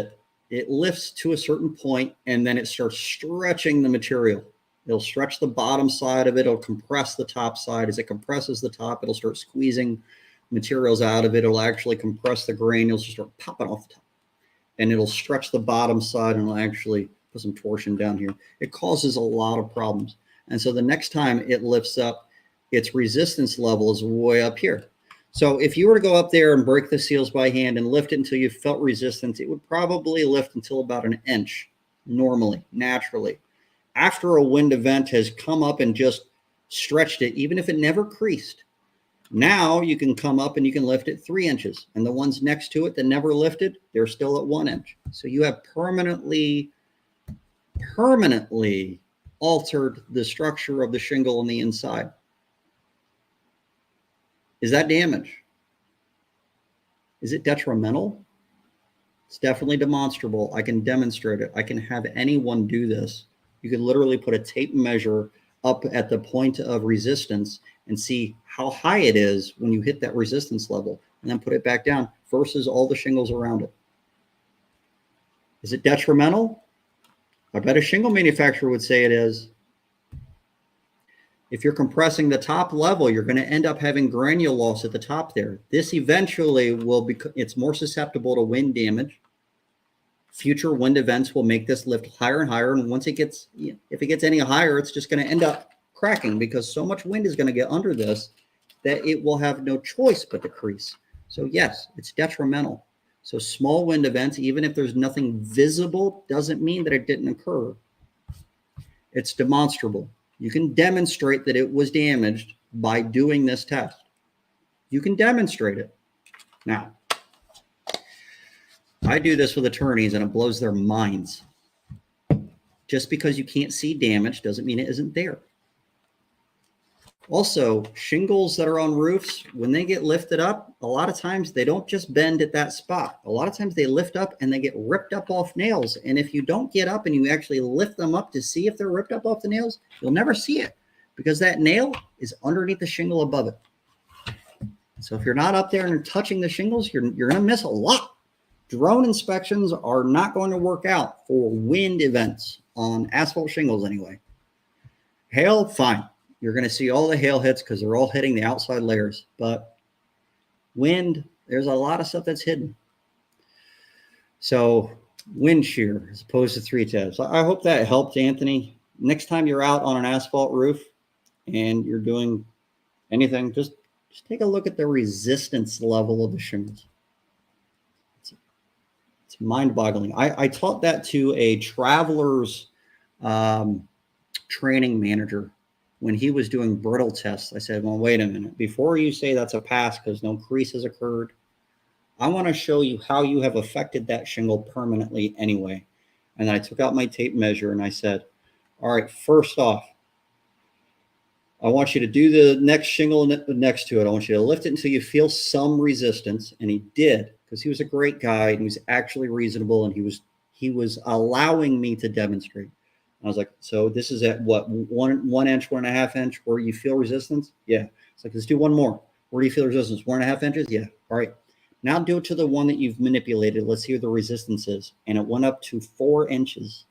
to a certain point, and then it starts stretching the material. It'll stretch the bottom side of it. It'll compress the top side. As it compresses the top, it'll start squeezing materials out of it. It'll actually compress the grain. It'll just start popping off the top. And it'll stretch the bottom side, and it'll actually put some torsion down here. It causes a lot of problems. And so the next time it lifts up, its resistance level is way up here. So if you were to go up there and break the seals by hand and lift it until you felt resistance, it would probably lift until about an inch normally, naturally. After a wind event has come up and just stretched it, even if it never creased, now you can come up and you can lift it 3 inches. And the ones next to it that never lifted, they're still at 1 inch. So you have permanently altered the structure of the shingle on the inside. Is that damage? Is it detrimental? It's definitely demonstrable. I can demonstrate it. I can have anyone do this. You can literally put a tape measure up at the point of resistance and see how high it is when you hit that resistance level, and then put it back down versus all the shingles around it. Is it detrimental? I bet a shingle manufacturer would say it is. If you're compressing the top level, you're going to end up having granule loss at the top there. This eventually will become, it's more susceptible to wind damage. Future wind events will make this lift higher and higher. And once it gets, if it gets any higher, it's just going to end up cracking because so much wind is going to get under this that it will have no choice but to crease. So yes, it's detrimental. So small wind events, even if there's nothing visible, doesn't mean that it didn't occur. It's demonstrable. You can demonstrate that it was damaged by doing this test. You can demonstrate it. Now, I do this with attorneys and it blows their minds. Just because you can't see damage doesn't mean it isn't there. Also, shingles that are on roofs, when they get lifted up, a lot of times they don't just bend at that spot. A lot of times they lift up and they get ripped up off nails. And if you don't get up and you actually lift them up to see if they're ripped up off the nails, you'll never see it because that nail is underneath the shingle above it. So if you're not up there and touching the shingles, you're going to miss a lot. Drone inspections are not going to work out for wind events on asphalt shingles anyway. Hail, fine. You're going to see all the hail hits because they're all hitting the outside layers. But wind, there's a lot of stuff that's hidden. So wind shear as opposed to 3-tabs. I hope that helped, Anthony. Next time you're out on an asphalt roof and you're doing anything, just take a look at the resistance level of the shingles. It's mind-boggling. I taught that to a traveler's training manager. When he was doing brittle tests, I said, well, wait a minute. Before you say that's a pass because no crease has occurred, I want to show you how you have affected that shingle permanently anyway. And then I took out my tape measure and I said, all right, first off, I want you to do the next shingle next to it. I want you to lift it until you feel some resistance. And he did, because he was a great guy and he was actually reasonable and He was allowing me to demonstrate. I was like, so this is at what, 1 inch, 1.5 inch, where you feel resistance? Yeah. It's like, let's do one more. Where do you feel resistance? 1.5 inches? Yeah. All right. Now do it to the one that you've manipulated. Let's see what the resistance is. And it went up to 4 inches.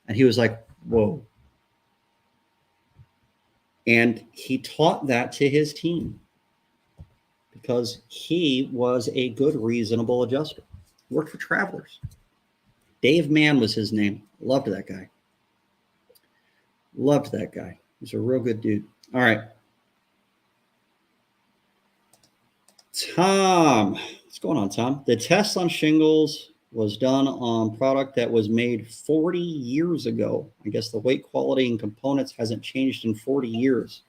And he was like, whoa. And he taught that to his team because he was a good, reasonable adjuster. Worked for Travelers. Dave Mann was his name. Loved that guy. Loved that guy. He's a real good dude. All right. Tom. What's going on, Tom? The test on shingles was done on product that was made 40 years ago. I guess the weight, quality, and components hasn't changed in 40 years.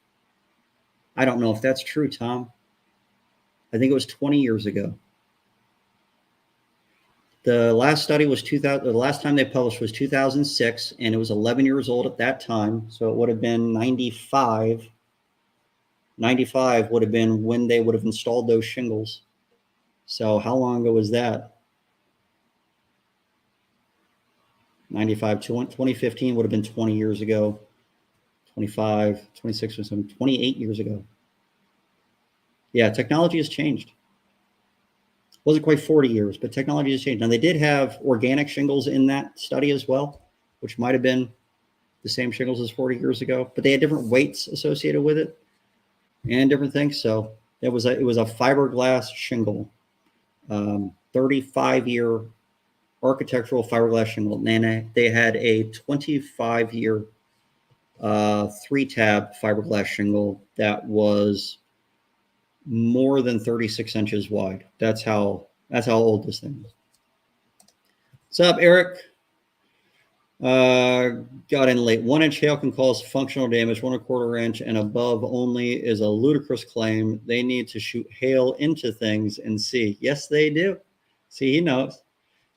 I don't know if that's true, Tom. I think it was 20 years ago. The last study was 2000. The last time they published was 2006, and it was 11 years old at that time. So it would have been 95. 95 would have been when they would have installed those shingles. So how long ago was that? 95, 2015 would have been 20 years ago. 25, 26 or something, 28 years ago. Yeah, technology has changed. Wasn't quite 40 years, but technology has changed. Now, they did have organic shingles in that study as well, which might have been the same shingles as 40 years ago, but they had different weights associated with it and different things. So it was a fiberglass shingle, 35-year architectural fiberglass shingle. And they had a 25-year 3-tab fiberglass shingle that was more than 36 inches wide. That's how old this thing is. What's up, Eric? Got in late. 1 inch hail can cause functional damage. 1/4 inch and above only is a ludicrous claim. They need to shoot hail into things and see. Yes, they do. See, he knows.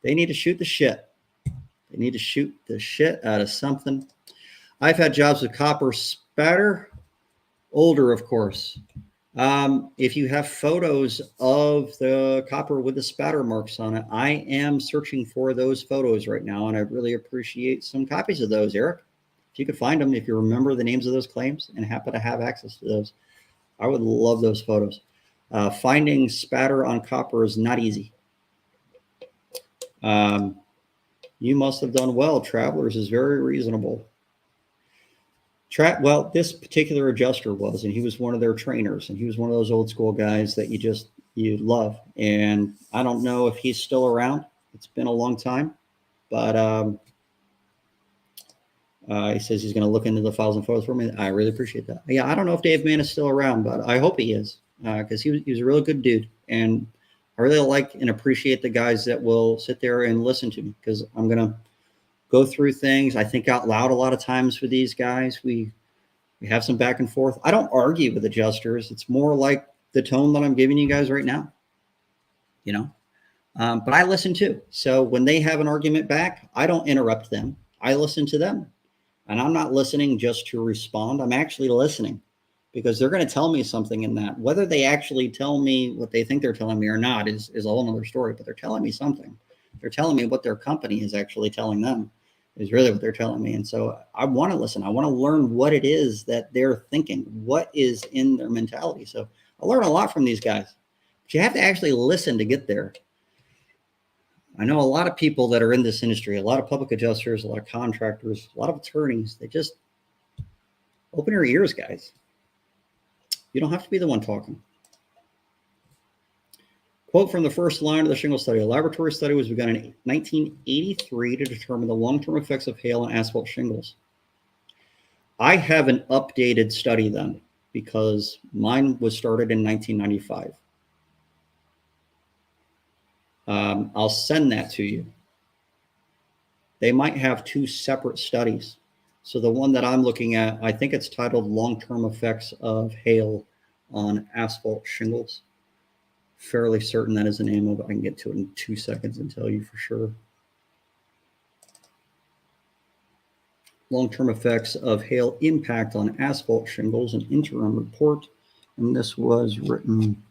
They need to shoot the shit. They need to shoot the shit out of something. I've had jobs with copper spatter. Older, of course. If you have photos of the copper with the spatter marks on it, I am searching for those photos right now, and I really appreciate some copies of those, Eric. If you could find them, if you remember the names of those claims and happen to have access to those, I would love those photos. Finding spatter on copper is not easy. You must have done well. Travelers is very reasonable. Well, this particular adjuster was, and he was one of their trainers, and he was one of those old school guys that you love. And I don't know if he's still around. It's been a long time, but he says he's going to look into the files and photos for me. I really appreciate that. Yeah, I don't know if Dave Mann is still around, but I hope he is, because he was a really good dude. And I really like and appreciate the guys that will sit there and listen to me, because I'm going to go through things. I think out loud a lot of times with these guys. We have some back and forth. I don't argue with adjusters. It's more like the tone that I'm giving you guys right now, you know. But I listen too. So when they have an argument back, I don't interrupt them. I listen to them. And I'm not listening just to respond. I'm actually listening, because they're going to tell me something in that. Whether they actually tell me what they think they're telling me or not is a whole other story, but they're telling me something. They're telling me what their company is actually telling them is really what they're telling me. And so I want to listen. I want to learn what it is that they're thinking, what is in their mentality. So I learn a lot from these guys, but you have to actually listen to get there. I know a lot of people that are in this industry, a lot of public adjusters, a lot of contractors, a lot of attorneys. They just open your ears, guys. You don't have to be the one talking. Quote from the first line of the shingle study: a laboratory study was begun in 1983 to determine the long-term effects of hail on asphalt shingles. I have an updated study then, because mine was started in 1995. I'll send that to you. They might have two separate studies. So the one that I'm looking at, I think it's titled Long-Term Effects of Hail on Asphalt Shingles. Fairly certain that is the name of it. I can get to it in 2 seconds and tell you for sure. Long-term effects of hail impact on asphalt shingles, an interim report. And this was written,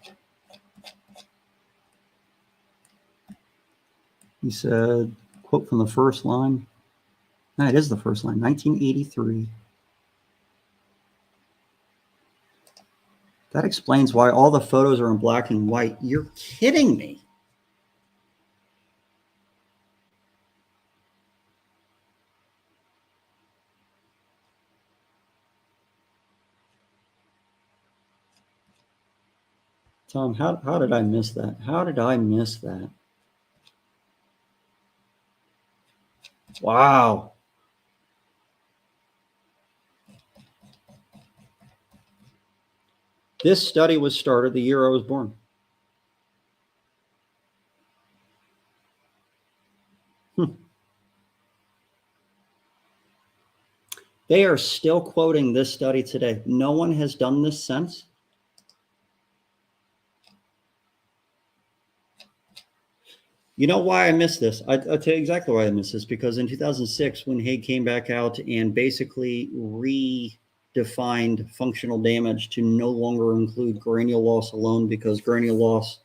he said, quote from the first line. No, it is the first line, 1983. That explains why all the photos are in black and white. You're kidding me. Tom, how did I miss that? How did I miss that? Wow. This study was started the year I was born. They are still quoting this study today. No one has done this since. You know why I missed this? I'll tell you exactly why I missed this. Because in 2006, when Haig came back out and basically redefined functional damage to no longer include granule loss alone, because granule loss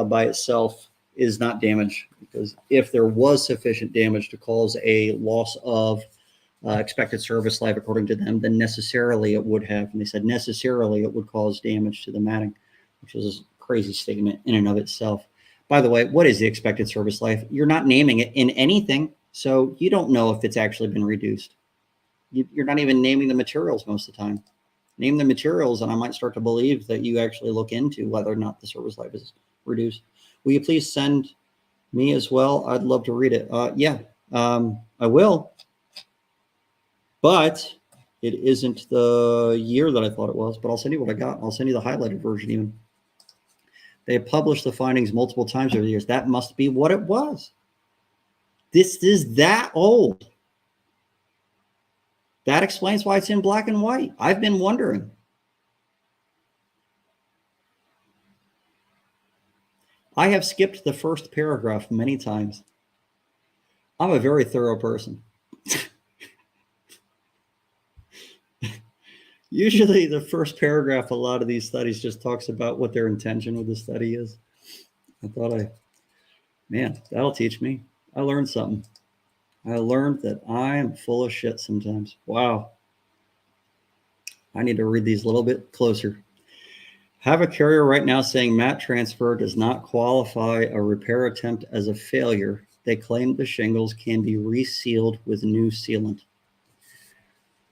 by itself is not damage. Because if there was sufficient damage to cause a loss of expected service life, according to them, then necessarily it would have. And they said necessarily it would cause damage to the matting, which is a crazy statement in and of itself. By the way, what is the expected service life? You're not naming it in anything, so you don't know if it's actually been reduced. You're not even naming the materials most of the time. Name the materials, and I might start to believe that you actually look into whether or not the service life is reduced. Will you please send me as well? I'd love to read it. Yeah, I will. But it isn't the year that I thought it was, but I'll send you what I got. I'll send you the highlighted version even. They published the findings multiple times over the years. That must be what it was. This is that old. That explains why it's in black and white. I've been wondering. I have skipped the first paragraph many times. I'm a very thorough person. Usually the first paragraph, a lot of these studies just talks about what their intention with the study is. I thought man, that'll teach me. I learned something. I learned that I am full of shit sometimes. Wow. I need to read these a little bit closer. Have a carrier right now saying mat transfer does not qualify a repair attempt as a failure. They claim the shingles can be resealed with new sealant.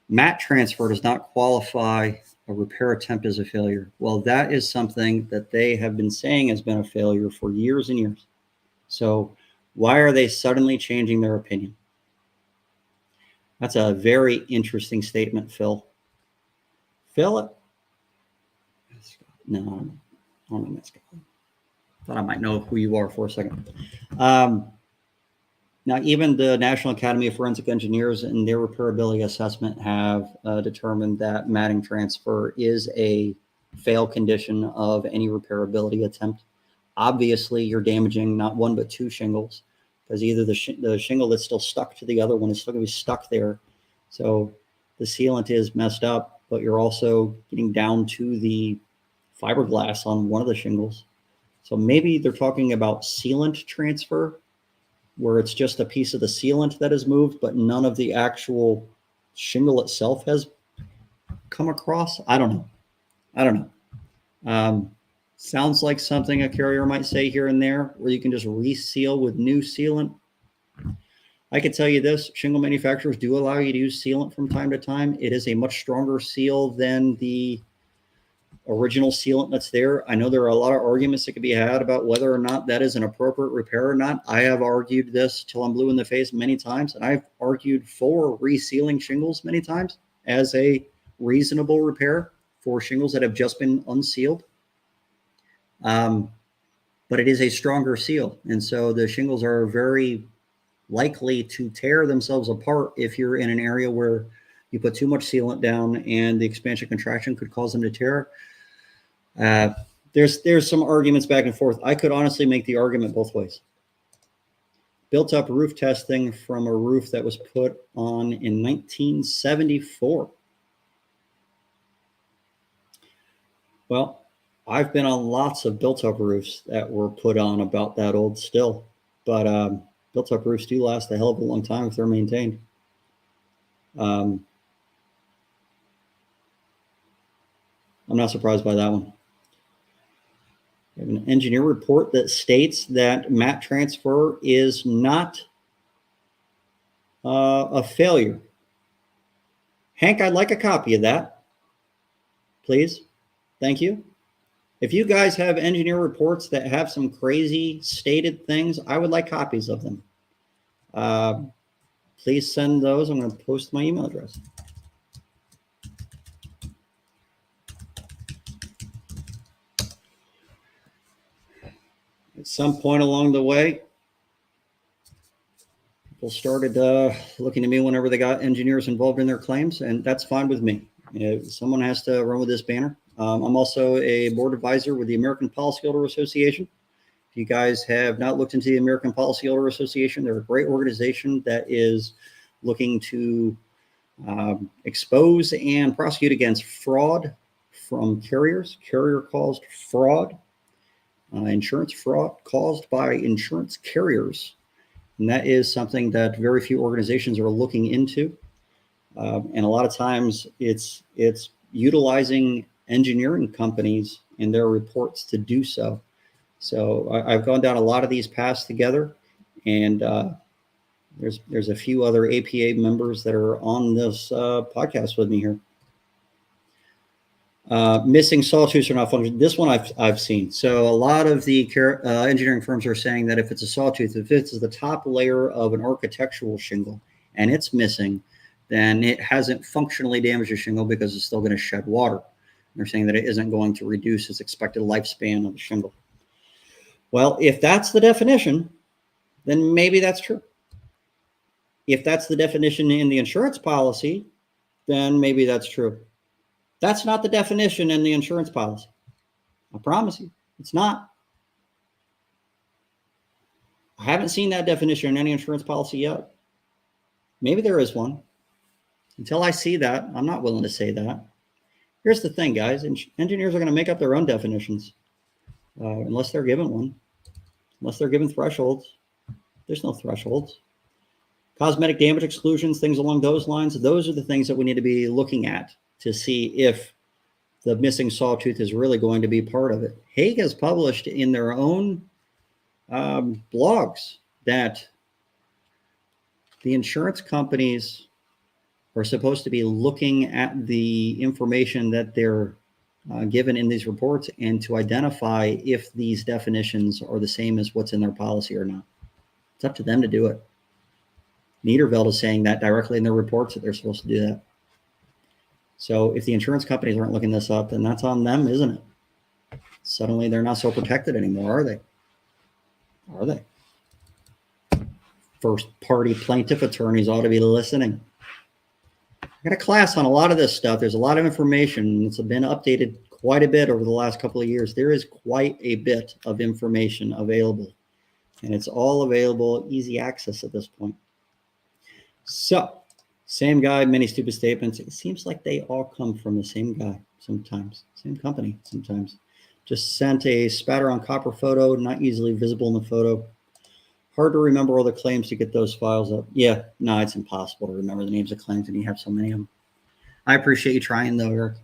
Mat transfer does not qualify a repair attempt as a failure. Well, that is something that they have been saying has been a failure for years and years. So why are they suddenly changing their opinion? That's a very interesting statement, Phil. Phil? No, I don't know that guy. Thought I might know who you are for a second. Now, even the National Academy of Forensic Engineers in their repairability assessment have determined that matting transfer is a fail condition of any repairability attempt. Obviously, you're damaging not one but two shingles, because either the shingle that's still stuck to the other one is still going to be stuck there. So the sealant is messed up, but you're also getting down to the fiberglass on one of the shingles. So maybe they're talking about sealant transfer, where it's just a piece of the sealant that is moved, but none of the actual shingle itself has come across. I don't know. Sounds like something a carrier might say here and there, where you can just reseal with new sealant. I can tell you this, shingle manufacturers do allow you to use sealant from time to time. It is a much stronger seal than the original sealant that's there. I know there are a lot of arguments that could be had about whether or not that is an appropriate repair or not. I have argued this till I'm blue in the face many times, and I've argued for resealing shingles many times as a reasonable repair for shingles that have just been unsealed. But it is a stronger seal, and so the shingles are very likely to tear themselves apart if you're in an area where you put too much sealant down and the expansion contraction could cause them to tear. There's some arguments back and forth. I could honestly make the argument both ways. Built up roof testing from a roof that was put on in 1974. Well, I've been on lots of built up roofs that were put on about that old still, but Built-up roofs do last a hell of a long time if they're maintained. I'm not surprised by that one. We have an engineer report that states that mat transfer is not a failure. Hank, I'd like a copy of that, please. Thank you. If you guys have engineer reports that have some crazy stated things, I would like copies of them. Please send those. I'm going to post my email address. At some point along the way, people started looking to me whenever they got engineers involved in their claims, and that's fine with me. Someone has to run with this banner. I'm also a board advisor with the American Policyholder Association. If you guys have not looked into the American Policyholder Association, they're a great organization that is looking to expose and prosecute against fraud from carriers, carrier-caused fraud, insurance fraud caused by insurance carriers. And that is something that very few organizations are looking into. And a lot of times it's utilizing engineering companies in their reports to do so. So I've gone down a lot of these paths together, and there's a few other APA members that are on this podcast with me here. Missing sawtooths are not functional. This one I've seen. So a lot of the engineering firms are saying that if it's a sawtooth, if it's the top layer of an architectural shingle and it's missing, then it hasn't functionally damaged the shingle because it's still going to shed water. They're saying that it isn't going to reduce its expected lifespan of the shingle. Well, if that's the definition, then maybe that's true. If that's the definition in the insurance policy, then maybe that's true. That's not the definition in the insurance policy. I promise you, it's not. I haven't seen that definition in any insurance policy yet. Maybe there is one. Until I see that, I'm not willing to say that. Here's the thing, guys. Engineers are going to make up their own definitions unless they're given one. Unless they're given thresholds. There's no thresholds. Cosmetic damage exclusions, things along those lines, those are the things that we need to be looking at to see if the missing sawtooth is really going to be part of it. Hague has published in their own blogs that the insurance companies are supposed to be looking at the information that they're given in these reports and to identify if these definitions are the same as what's in their policy or not. It's up to them to do it. Niederveld is saying that directly in their reports that they're supposed to do that. So if the insurance companies aren't looking this up, then that's on them, isn't it? Suddenly they're not so protected anymore, are they? Are they? First party plaintiff attorneys ought to be listening. I got a class on a lot of this stuff. There's a lot of information. It's been updated quite a bit over the last couple of years. There is quite a bit of information available, and it's all available, easy access at this point. So, same guy, many stupid statements. It seems like they all come from the same guy sometimes, same company sometimes. Just sent a spatter on copper photo, not easily visible in the photo. Hard to remember all the claims to get those files up. Yeah, no, it's impossible to remember the names of claims when you have so many of them. I appreciate you trying though, Eric.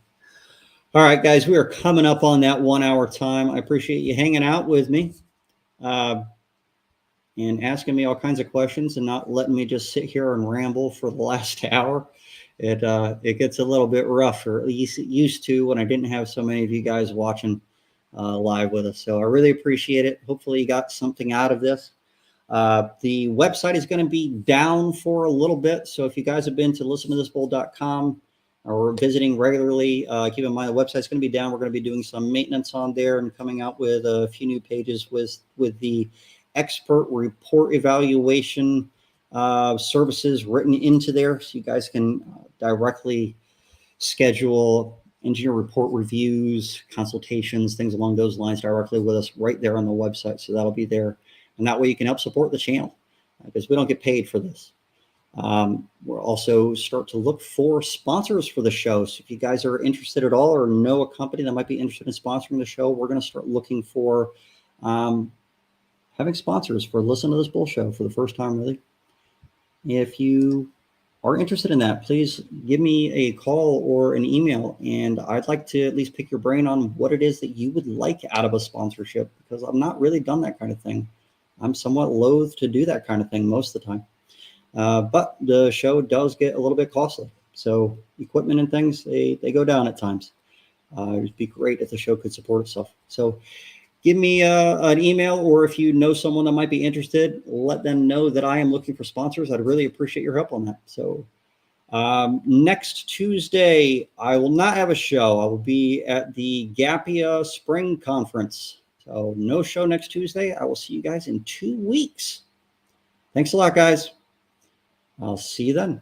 All right, guys, we are coming up on that 1 hour time. I appreciate you hanging out with me and asking me all kinds of questions and not letting me just sit here and ramble for the last hour. It gets a little bit rough, or at least it used to when I didn't have so many of you guys watching live with us. So I really appreciate it. Hopefully you got something out of this. The website is going to be down for a little bit. So if you guys have been to listentothisbull.com or visiting regularly, keep in mind the website's going to be down. We're going to be doing some maintenance on there and coming out with a few new pages with the expert report evaluation services written into there. So you guys can directly schedule engineer report reviews, consultations, things along those lines directly with us right there on the website. So that'll be there. And that way you can help support the channel because we don't get paid for this. We'll also start to look for sponsors for the show. So if you guys are interested at all or know a company that might be interested in sponsoring the show, we're going to start looking for having sponsors for Listen to This Bull Show for the first time, really. If you are interested in that, please give me a call or an email, and I'd like to at least pick your brain on what it is that you would like out of a sponsorship, because I've not really done that kind of thing. I'm somewhat loath to do that kind of thing most of the time. But the show does get a little bit costly. So equipment and things, they go down at times. It'd be great if the show could support itself. So give me an email, or if you know someone that might be interested, let them know that I am looking for sponsors. I'd really appreciate your help on that. So next Tuesday, I will not have a show. I will be at the Gapia Spring Conference. So no show next Tuesday. I will see you guys in 2 weeks. Thanks a lot, guys. I'll see you then.